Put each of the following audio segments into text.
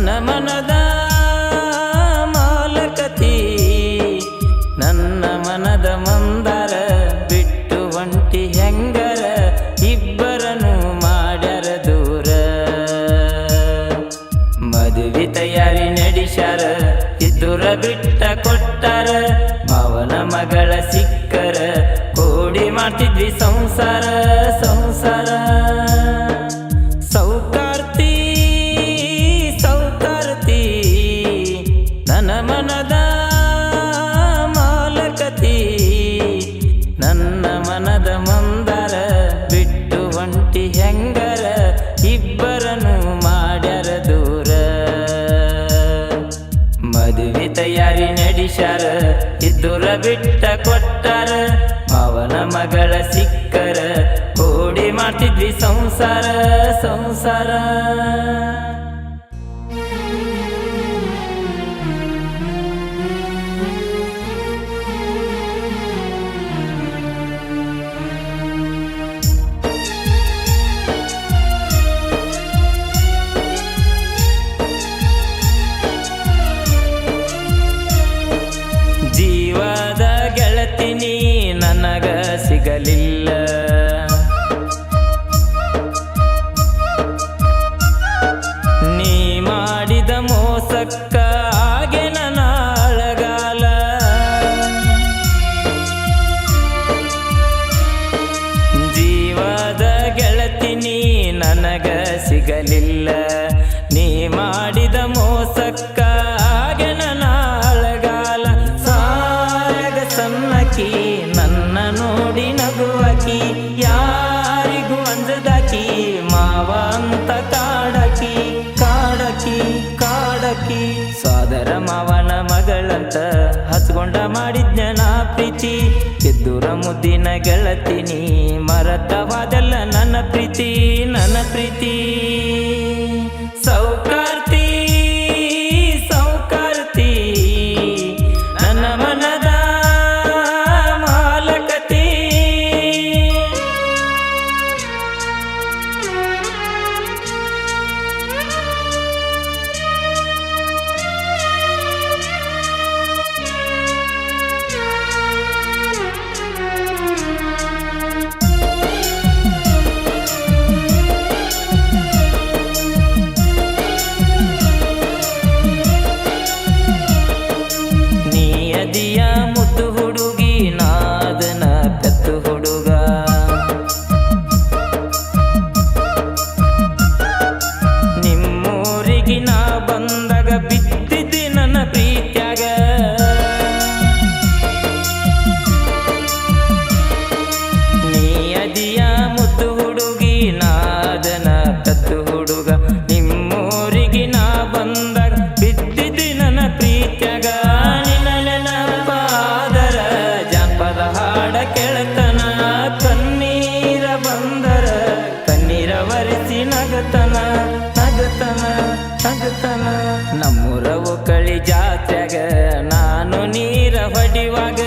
ನನ್ನ ಮನದ ಮಾಲಕತಿ ನನ್ನ ಮನದ ಮಂದಾರ ಬಿಟ್ಟು ಒಂಟಿ ಹೆಂಗರ ಇಬ್ಬರನು ಮಾಡ್ಯಾರ ದೂರ ಮದುವೆ ತಯಾರಿ ನಡೆಸ್ಯಾರ ಇದ್ದುರ ಬಿಟ್ಟ ಕೊಟ್ಟಾರ ಮಾವನ ಮಗಳ ಸಿಕ್ಕರ ಕೂಡಿ ಮಾಡ್ತಿದ್ವಿ ಸಂಸಾರ ಸಂಸಾರ ಸೌಕಾರ್ತಿ ಸೌಕಾರ್ತಿ ನನ್ನ ಮನದ ಮಾಲಕತಿ ನನ್ನ ಮನದ ಮಂದಾರ ಬಿಟ್ಟು ಒಂಟಿ ಹೆಂಗರ ಇಬ್ಬರನು ಮಾಡ್ಯಾರ ದೂರ ಮದುವೆ ತಯಾರಿ ನಡೆಸ್ಯಾರ ಇದ್ದುರ ಬಿಟ್ಟ ಕೊಟ್ಟಾರ ಮಾವನ ಮಗಳ ಸಿಕ್ಕರ ಕೂಡಿ ಮಾಡ್ತಿದ್ವಿ ಸಂಸಾರ ಸಂಸಾರ ಜೀವದ ಗೆಳತಿನಿ ನನಗ ಸಿಗಲಿಲ್ಲ ನೀ ಮಾಡಿದ ಮೋಸಕ್ಕ ಹಾಗೆ ನನ್ನ ಅಳಗಾಲ ಜೀವದ ಗೆಳತಿನಿ ನನಗ ಸಿಗಲಿಲ್ಲ ನೀ ಮಾಡಿದ ಮೋಸಕ್ಕ ಹಾಗೆ ನನ್ನ ಅಳಗಾಲ ಸನ್ನಕಿ ನನ್ನ ನೋಡಿ ನಗುವಕಿ ಯಾರಿಗೂ ಅಂಜದಾಕಿ ಮಾವ ಅಂತ ಕಾಡಕಿ ಕಾಡಕಿ ಕಾಡಕಿ ಸೋದರ ಮಾವನ ಮಗಳಂತ ಹಚ್ಕೊಂಡ ಮಾಡಿದ್ನ ಪ್ರೀತಿ ಎದ್ದುರ ಮುದ್ದಿನ ಗೆಳತಿನಿ ಮರತವಾದಲ್ಲ ನನ್ನ ಪ್ರೀತಿ ನನ್ನ ಪ್ರೀತಿ ಸೌಕಾರ್ತಿ ಸೌಕಾರ್ತಿ ನನ್ನ ಮನದ ದಿಯ ಮುದ್ದು ಹುಡುಗಿ ನಾದನ ಪೆತ್ತು ಹುಡುಗ ನಿಮ್ಮೂರಿಗೆ ನಾ ಬಂದಾಗ ಬಿದ್ದಿದ್ದೆ ನನ್ನ ಪ್ರೀತ್ಯಾಗ ನೀ ಅದಿಯ ಮುದ್ದು ಹುಡುಗಿ ನಾದನ ಪೆತ್ತು ಹುಡುಗ ನಿಮ್ಮೂರಿಗೆ ನಾ ಬಂದಾಗ ಬಿದ್ದಿದ್ದೆ ನನ್ನ ಪ್ರೀತ್ಯಾಗ ಹಾಡ ಕೆಳತನ ಕಣ್ಣೀರ ಬಂದರ ಕಣ್ಣೀರ ಒರೆಸಿ ನಗತನ ನಗತನ ನಗತನ ನಮ್ಮೂರವು ಕಳಿ ಜಾತ್ರೆಗ ನಾನು ನೀರ ಹೊಡಿವಾಗ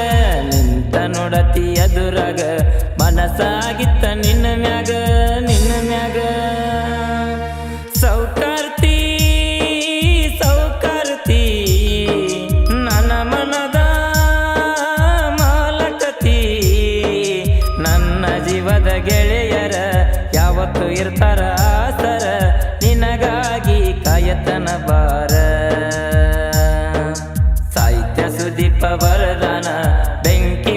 ನಿಂತ ನೋಡತಿ ಎದುರಾಗ ಮನಸ್ಸಾಗಿತ್ತ ನಿನ್ನ ಮ್ಯಾಗ ನಿನ್ನ ಮ್ಯಾಗ ಸೌಕಾರ್ತಿ ಸೌಕಾರ್ತಿ ನನ್ನ ಮನದ ನನ್ನ ಜೀವದ ಗೆಳೆಯರ ಯಾವತ್ತು ಇರ್ತಾರ ಆಸರ ನಿನಗಾಗಿ ಕಾಯತನ ಬಾರ ಸಾಹಿತ್ಯ ಸುದೀಪ ವರದಾನ ಬೆಂಕಿ